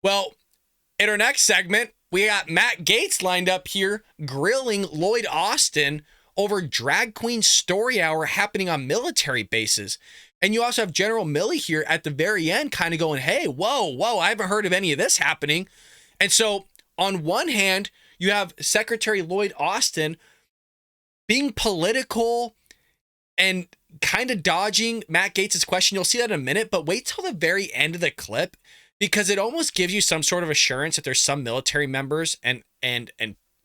Well, in our next segment, we got Matt Gaetz lined up here grilling Lloyd Austin over drag queen story hour happening on military bases. And you also have General Milley here at the very end kind of going, hey, whoa, I haven't heard of any of this happening. And so on one hand, you have Secretary Lloyd Austin being political and kind of dodging Matt Gaetz' question. You'll see that in a minute, but wait till the very end of the clip, because it almost gives you some sort of assurance that there's some military members and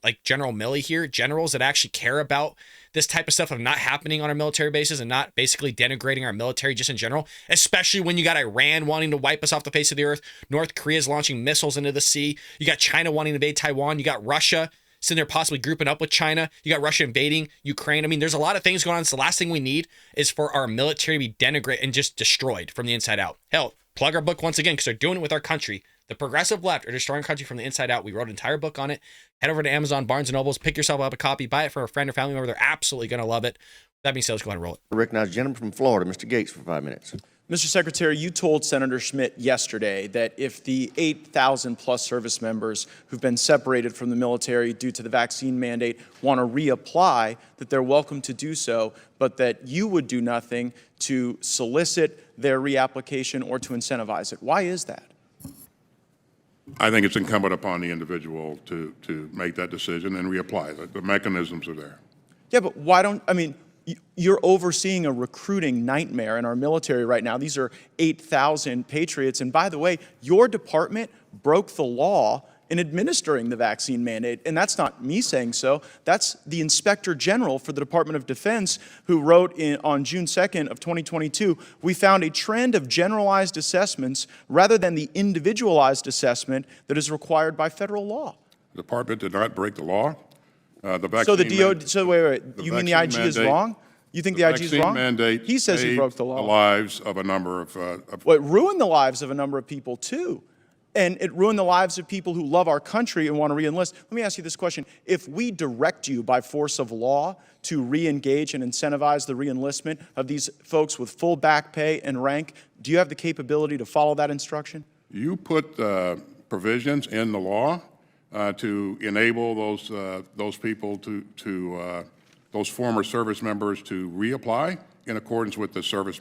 like General Milley here, generals that actually care about this type of stuff of not happening on our military bases and not basically denigrating our military just in general, especially when you got Iran wanting to wipe us off the face of the earth, North Korea's launching missiles into the sea, you got China wanting to invade Taiwan, you got Russia sitting there possibly grouping up with China, you got Russia invading Ukraine. I mean, there's a lot of things going on. So the last thing we need is for our military to be denigrated and just destroyed from the inside out. Hell, plug our book once again, because they're doing it with our country. The progressive left are destroying our country from the inside out. We wrote an entire book on it. Head over to Amazon, Barnes & Nobles, pick yourself up a copy, buy it for a friend or family member. They're absolutely going to love it. That being said, let's go ahead and roll it. I recognize the gentleman from Florida, Mr. Gaetz, for 5 minutes. Mr. Secretary, you told Senator Schmidt yesterday that if the 8,000 plus service members who've been separated from the military due to the vaccine mandate want to reapply, that they're welcome to do so, but that you would do nothing to solicit their reapplication or to incentivize it. Why is that? I think it's incumbent upon the individual to make that decision and reapply. The mechanisms are there. Yeah, but why don't, I mean, you're overseeing a recruiting nightmare in our military right now. These are 8,000 patriots. And by the way, your department broke the law in administering the vaccine mandate. And that's not me saying so. That's the Inspector General for the Department of Defense who wrote on June 2nd of 2022, we found a trend of generalized assessments rather than the individualized assessment that is required by federal law. The department did not break the law. So the DOD, so wait, you mean the IG is wrong? You think the IG is wrong? Mandate he says he broke the law. The lives of a number of... Well, it ruined the lives of a number of people too. And it ruined the lives of people who love our country and want to re-enlist. Let me ask you this question. If we direct you by force of law to re-engage and incentivize the re-enlistment of these folks with full back pay and rank, do you have the capability to follow that instruction? You put provisions in the law to enable those people those former service members to reapply in accordance with the service.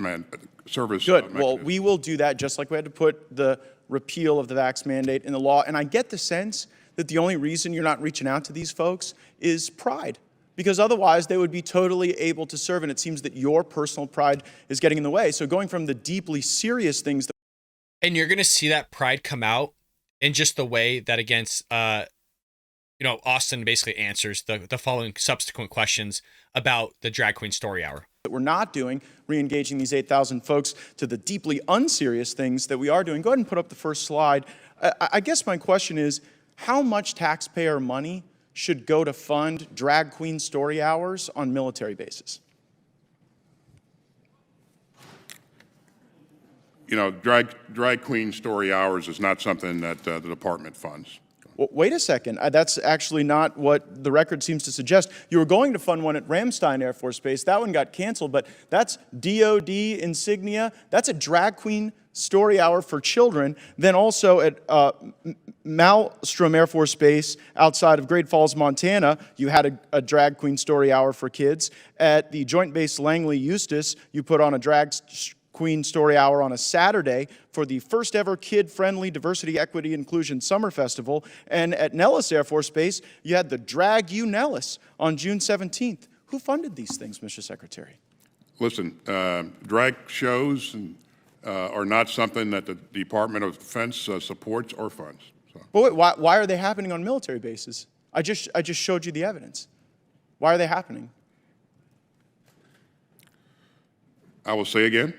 Good. Well, we will do that just like we had to put the repeal of the vax mandate in the law. And I get the sense that the only reason you're not reaching out to these folks is pride, because otherwise they would be totally able to serve. And it seems that your personal pride is getting in the way. So going from the deeply serious things. And you're going to see that pride come out in just the way that against, Austin basically answers the following subsequent questions about the drag queen story hour. That we're not doing, re-engaging these 8,000 folks to the deeply unserious things that we are doing. Go ahead and put up the first slide. I guess my question is, how much taxpayer money should go to fund drag queen story hours on military bases? You know, drag queen story hours is not something that the department funds. Well, wait a second. That's actually not what the record seems to suggest. You were going to fund one at Ramstein Air Force Base. That one got canceled, but that's DOD insignia. That's a drag queen story hour for children. Then also at Malmstrom Air Force Base outside of Great Falls, Montana, you had a drag queen story hour for kids. At the Joint Base Langley Eustis, you put on a drag queen story hour on a Saturday for the first ever kid-friendly diversity, equity, inclusion summer festival. And at Nellis Air Force Base, you had the Drag You Nellis on June 17th. Who funded these things, Mr. Secretary? Listen, drag shows are not something that the Department of Defense supports or funds. So. But wait, why are they happening on military bases? I just showed you the evidence. Why are they happening? I will say again,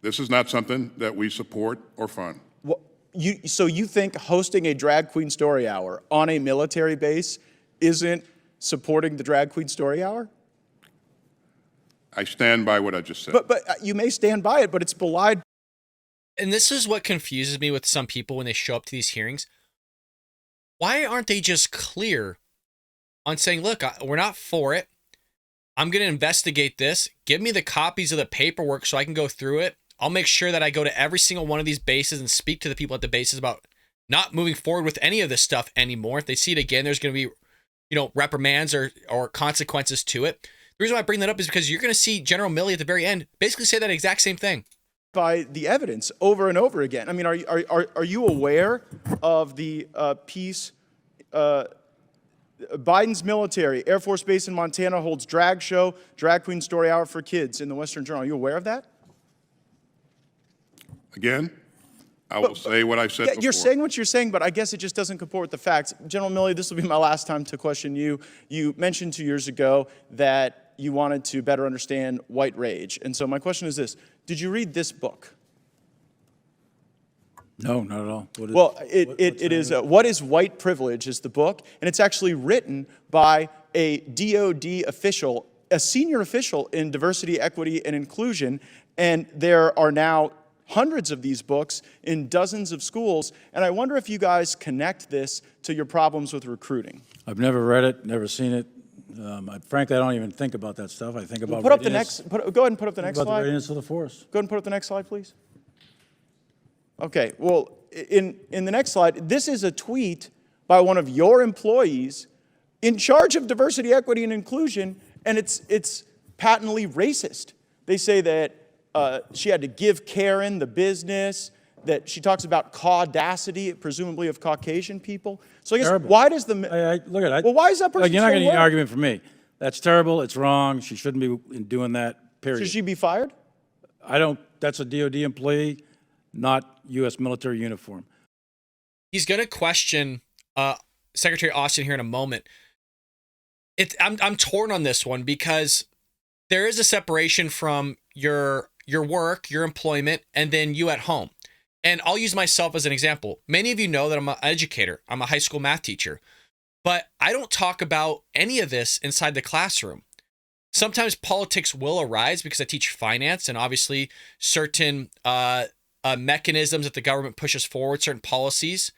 this is not something that we support or fund. Well, so you think hosting a drag queen story hour on a military base isn't supporting the drag queen story hour? I stand by what I just said. But you may stand by it, but it's belied. And this is what confuses me with some people when they show up to these hearings. Why aren't they just clear on saying, look, we're not for it. I'm going to investigate this. Give me the copies of the paperwork so I can go through it. I'll make sure that I go to every single one of these bases and speak to the people at the bases about not moving forward with any of this stuff anymore. If they see it again, there's going to be, reprimands or consequences to it. The reason why I bring that up is because you're going to see General Milley at the very end basically say that exact same thing. By the evidence over and over again. I mean, are you aware of the piece? Biden's military, Air Force Base in Montana holds drag show, drag queen story hour for kids in the Western Journal. Are you aware of that? Again, I will say what I said before. You're saying what you're saying, but I guess it just doesn't comport with the facts. General Milley, this will be my last time to question you. You mentioned 2 years ago that you wanted to better understand white rage. And so my question is this. Did you read this book? No, not at all. It is What is White Privilege is the book, and it's actually written by a DOD official, a senior official in diversity, equity, and inclusion, and there are now hundreds of these books in dozens of schools, and I wonder if you guys connect this to your problems with recruiting. I've never read it, never seen it. Frankly, I don't even think about that stuff. I think about Put up the readiness. next. Go ahead and put up the next About the slide. readiness of the force. Go ahead and put up the next slide, please. Okay. Well, in the next slide, this is a tweet by one of your employees in charge of diversity, equity, and inclusion, and it's patently racist. They say that she had to give Karen the business, that she talks about caudacity, presumably of Caucasian people. So I guess, Terrible. why does the... Look at it. Well, why is that person You're not so going to get an low? argument from me. That's terrible. It's wrong. She shouldn't be doing that, period. Should she be fired? That's a DOD employee, not U.S. military uniform. He's going to question Secretary Austin here in a moment. I'm torn on this one because there is a separation from your work, your employment, and then you at home. And I'll use myself as an example. Many of you know that I'm an educator. I'm a high school math teacher. But I don't talk about any of this inside the classroom. Sometimes politics will arise because I teach finance, and obviously certain mechanisms that the government pushes forward, certain policies,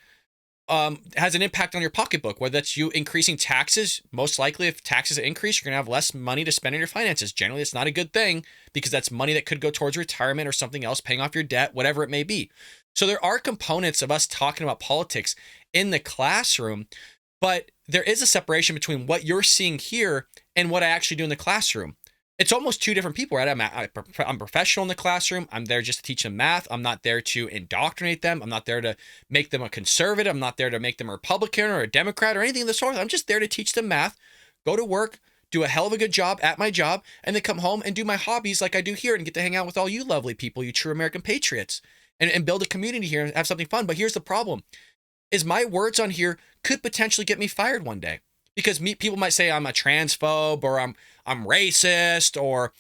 has an impact on your pocketbook, whether that's you increasing taxes. Most likely, if taxes increase, you're going to have less money to spend on your finances. Generally, it's not a good thing because that's money that could go towards retirement or something else, paying off your debt, whatever it may be. So there are components of us talking about politics in the classroom, but there is a separation between what you're seeing here and what I actually do in the classroom. It's almost two different people, right? I'm professional in the classroom. I'm there just to teach them math. I'm not there to indoctrinate them. I'm not there to make them a conservative. I'm not there to make them a Republican or a Democrat or anything of the sort. I'm just there to teach them math, go to work, do a hell of a good job at my job, and then come home and do my hobbies like I do here and get to hang out with all you lovely people, you true American patriots, and build a community here and have something fun. But here's the problem, is my words on here could potentially get me fired one day. Because people might say I'm a transphobe or I'm racist or,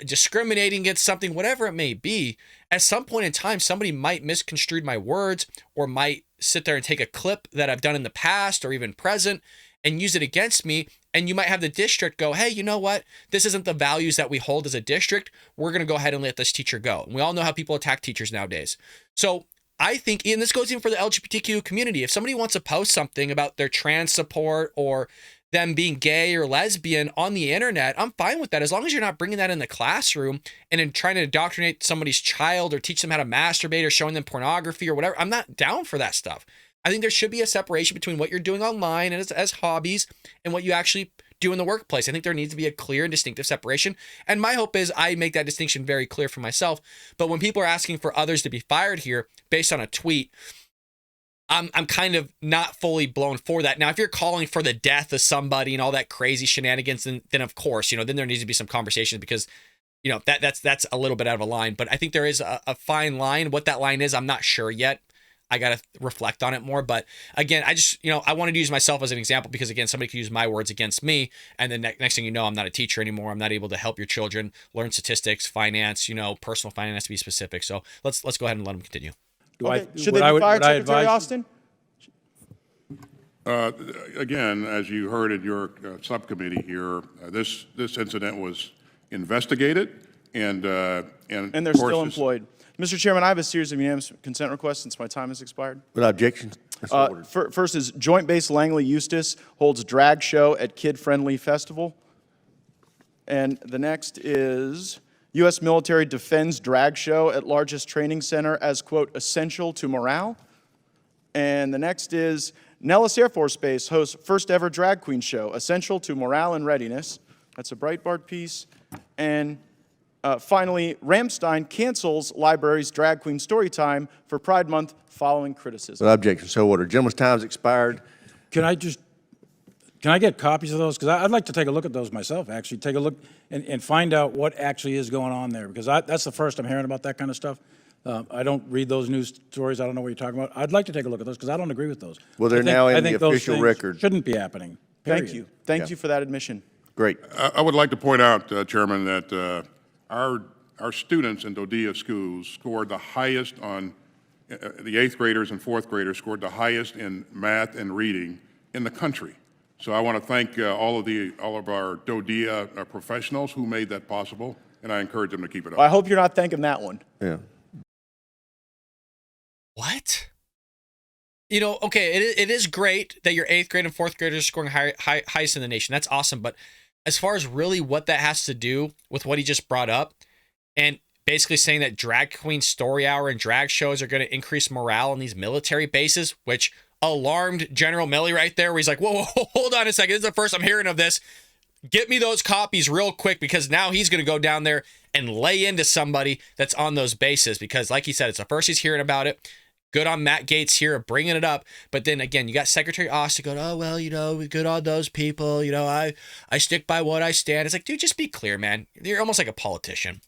discriminating against something, whatever it may be. At some point in time, somebody might misconstrue my words or might sit there and take a clip that I've done in the past or even present and use it against me. And you might have the district go, hey, you know what? This isn't the values that we hold as a district. We're going to go ahead and let this teacher go. And we all know how people attack teachers nowadays. So I think, and this goes even for the LGBTQ community, if somebody wants to post something about their trans support or them being gay or lesbian on the internet, I'm fine with that as long as you're not bringing that in the classroom and in trying to indoctrinate somebody's child or teach them how to masturbate or showing them pornography or whatever. I'm not down for that stuff. I think there should be a separation between what you're doing online and as hobbies and what you actually do in the workplace. I think there needs to be a clear and distinctive separation. And my hope is I make that distinction very clear for myself. But when people are asking for others to be fired here based on a tweet, I'm kind of not fully blown for that. Now, if you're calling for the death of somebody and all that crazy shenanigans, then of course, then there needs to be some conversation because, that's a little bit out of a line. But I think there is a fine line. What that line is, I'm not sure yet. I got to reflect on it more. But again, I just, I wanted to use myself as an example because, again, somebody could use my words against me. And then next thing you know, I'm not a teacher anymore. I'm not able to help your children learn statistics, finance, personal finance to be specific. So let's go ahead and let them continue. Should they be fired, Secretary Austin? Again, as you heard in your subcommittee here, this incident was investigated and And they're still employed. Mr. Chairman, I have a series of unanimous consent requests since my time has expired. Without objection, so ordered. First is Joint Base Langley Eustis holds drag show at kid-friendly festival. And the next is U.S. military defends drag show at largest training center as, quote, essential to morale. And the next is Nellis Air Force Base hosts first ever drag queen show, essential to morale and readiness. That's a Breitbart piece. And finally, Ramstein cancels library's drag queen story time for Pride Month following criticism. Without objection, so ordered. Gentleman's time's expired. Can I get copies of those? Because I'd like to take a look at those myself, actually. Take a look and find out what actually is going on there, because that's the first I'm hearing about that kind of stuff. I don't read those news stories. I don't know what you're talking about. I'd like to take a look at those because I don't agree with those. Well, they're now in the official record. Shouldn't be happening. Period. Thank you. Thank you for that admission. Great. I would like to point out, Chairman, that our students in Dodea schools scored the highest on, the 8th graders and 4th graders scored the highest in math and reading in the country. So I want to thank all of our Dodea professionals who made that possible, and I encourage them to keep it up. Well, I hope you're not thanking that one. Yeah. What? You know, okay, it is great that your 8th grade and 4th graders are scoring highest in the nation. That's awesome. But as far as really what that has to do with what he just brought up, and basically saying that drag queen story hour and drag shows are going to increase morale on these military bases, which alarmed General Milley right there, where he's like, whoa, hold on a second. This is the first I'm hearing of this. Get me those copies real quick, because now he's going to go down there and lay into somebody that's on those bases, because like he said, it's the first he's hearing about it. Good on Matt Gaetz here bringing it up. But then again, you got Secretary Austin going, oh, well, you know, good on those people. You know, I stick by what I stand. It's like, dude, just be clear, man. You're almost like a politician.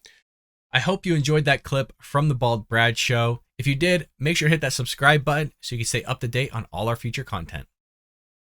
I hope you enjoyed that clip from the Bald Brad Show. If you did, make sure to hit that subscribe button so you can stay up to date on all our future content.